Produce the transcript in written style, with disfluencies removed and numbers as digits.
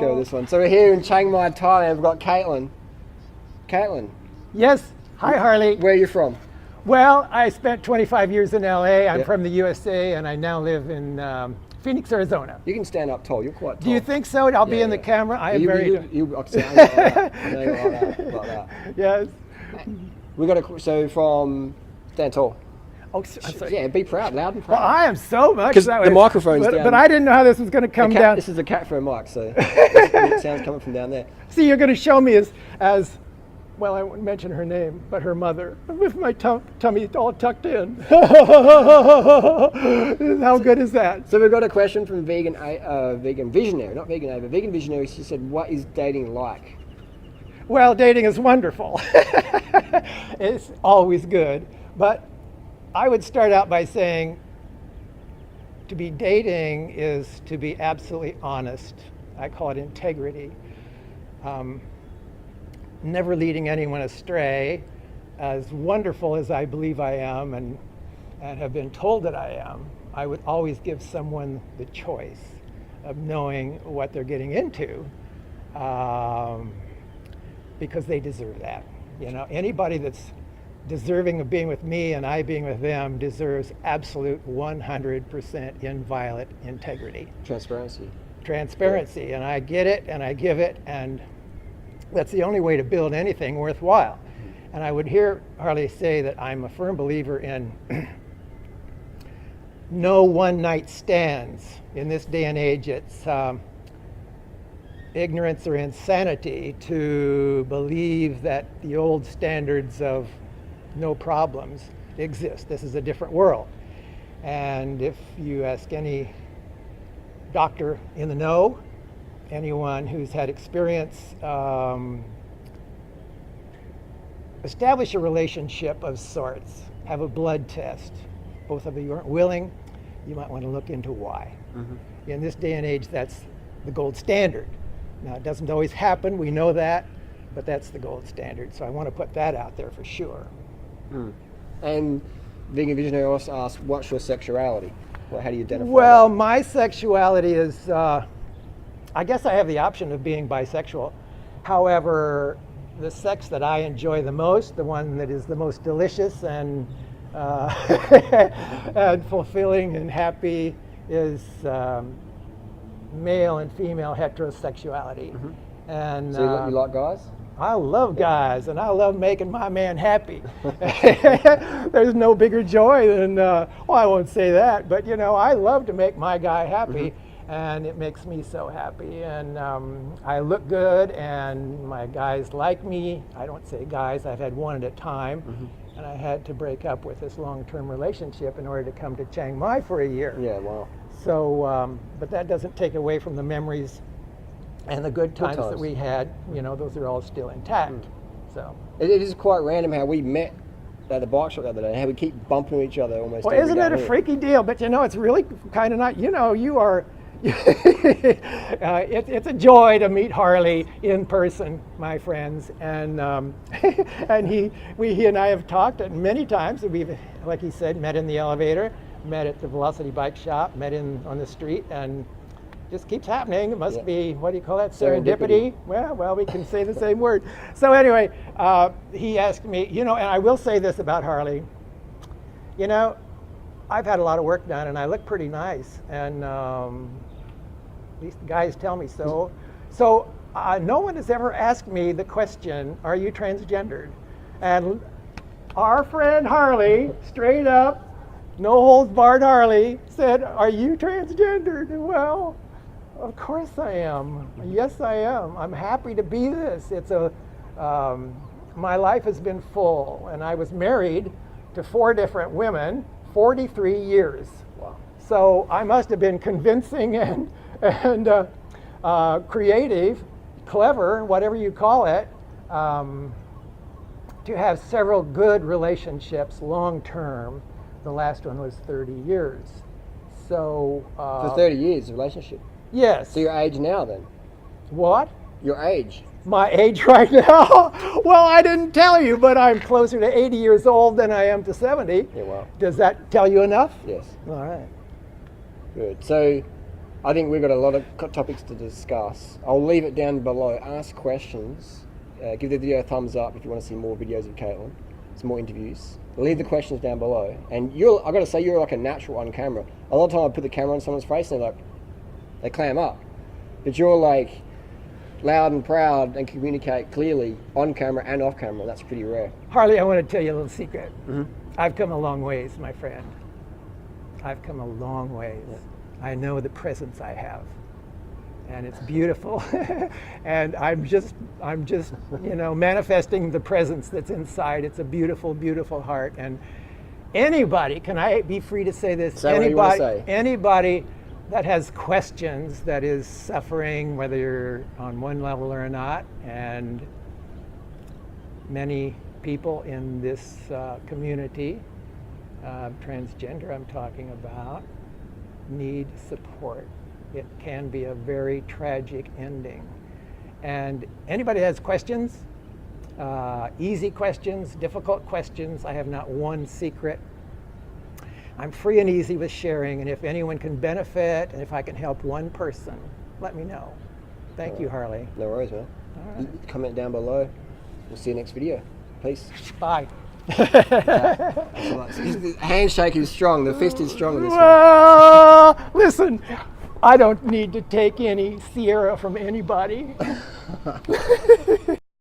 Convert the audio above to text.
go with this one. So we're here in Chiang Mai, Thailand. We've got Caitlin. Caitlin, Yes. Hi, Harley. where are you from? Well, I spent 25 years in LA. I'm Yep. from the USA, and I now live in Phoenix, Arizona. You can stand up tall. You're quite tall. Do you think so? I'll be Yeah, in the yeah. camera. I am you, very. You, I know like that. I know you're like that. Yes. We got a so from stand tall. Oh, I'm sorry. Yeah, be proud, loud and Well, proud. I am so much. 'Cause that the way. microphone's but, down. But I didn't know how this was going to come down. This is a cat phone mic, so it sounds coming from down there. See, you're going to show me as well, I won't mention her name, but her mother, with my tummy all tucked in. How good is that? So we've got a question from vegan visionary, not vegan A, but vegan visionary. She said, "What is dating like?" Well, dating is wonderful. It's always good. But I would start out by saying to be dating is to be absolutely honest. I call it integrity. Never leading anyone astray. As wonderful as I believe I am and have been told that I am, I would always give someone the choice of knowing what they're getting into. Because they deserve that. You know, anybody that's deserving of being with me and I being with them deserves absolute 100% inviolate integrity. Transparency, and I get it and I give it, and that's the only way to build anything worthwhile. And I would hear Harley say that I'm a firm believer in no one-night stands. In this day and age, it's ignorance or insanity to believe that the old standards of no problems exist. This is a different world. And if you ask any doctor in the know, anyone who's had experience, establish a relationship of sorts, have a blood test. Both of you aren't willing, you might want to look into why. Mm-hmm. In this day and age, that's the gold standard. Now, it doesn't always happen, we know that, but that's the gold standard. So I want to put that out there for sure. Mm. And Vegan Visionary also asked, what's your sexuality? Well, how do you identify Well, that? my sexuality is, I guess I have the option of being bisexual. However, the sex that I enjoy the most, the one that is the most delicious and, and fulfilling and happy is male and female heterosexuality. Mm-hmm. And So you like guys? I love guys, and I love making my man happy. There's no bigger joy than, well, I won't say that, but you know, I love to make my guy happy, mm-hmm. and it makes me so happy. And I look good, and my guys like me. I don't say guys, I've had one at a time, mm-hmm. and I had to break up with this long-term relationship in order to come to Chiang Mai for a year. Yeah, wow. So, but that doesn't take away from the memories and the good times that we had. You know, those are all still intact. Mm. So it is quite random how we met at the bike shop the other day, how we keep bumping each other almost. Well, every isn't day it a here. freaky deal? But you know, it's really kind of not. You know, you are. It's a joy to meet Harley in person, my friends, and and he and I have talked many times. We've, like he said, met in the elevator, met at the Velocity Bike Shop, met on the street, and just keeps happening. It must be, what do you call that, serendipity? Well, we can say the same word. So anyway, he asked me, you know, and I will say this about Harley, you know, I've had a lot of work done and I look pretty nice, and at least the guys tell me so. So no one has ever asked me the question, are you transgendered? And our friend Harley, straight up, no holds barred Harley, said, are you transgendered? Well, of course I am. Yes, I am. I'm happy to be this. It's my life has been full, and I was married to 4 different women, 43 years. Wow. So I must have been convincing and creative, clever, whatever you call it, to have several good relationships long term. The last one was 30 years. So for 30 years, a relationship. Yes. So your age now then? What? Your age. My age right now? Well, I didn't tell you, but I'm closer to 80 years old than I am to 70. Yeah, wow. Does that tell you enough? Yes. All right. Good. So I think we've got a lot of topics to discuss. I'll leave it down below. Ask questions. Give the video a thumbs up if you want to see more videos of Caitlin. Some more interviews. Leave the questions down below. And I've got to say, you're like a natural on camera. A lot of time I put the camera on someone's face and they clam up. But you're like loud and proud and communicate clearly on camera and off camera. That's pretty rare. Harley, I want to tell you a little secret. I've come a long ways, my friend. I've come a long ways. Yeah. I know the presence I have, and it's beautiful. And I'm just, manifesting the presence that's inside. It's a beautiful, beautiful heart. And anybody, can I be free to say this? Say what you want to say. Anybody that has questions, that is suffering, whether you're on one level or not, and many people in this community, transgender I'm talking about, need support. It can be a very tragic ending. And anybody that has questions, easy questions, difficult questions, I have not one secret. I'm free and easy with sharing, and if anyone can benefit, and if I can help one person, let me know. Thank you, Harley. No worries, man. All right. Comment down below. We'll see you next video. Peace. Bye. The handshake is strong. The fist is strong in this one. Well, listen, I don't need to take any Sierra from anybody.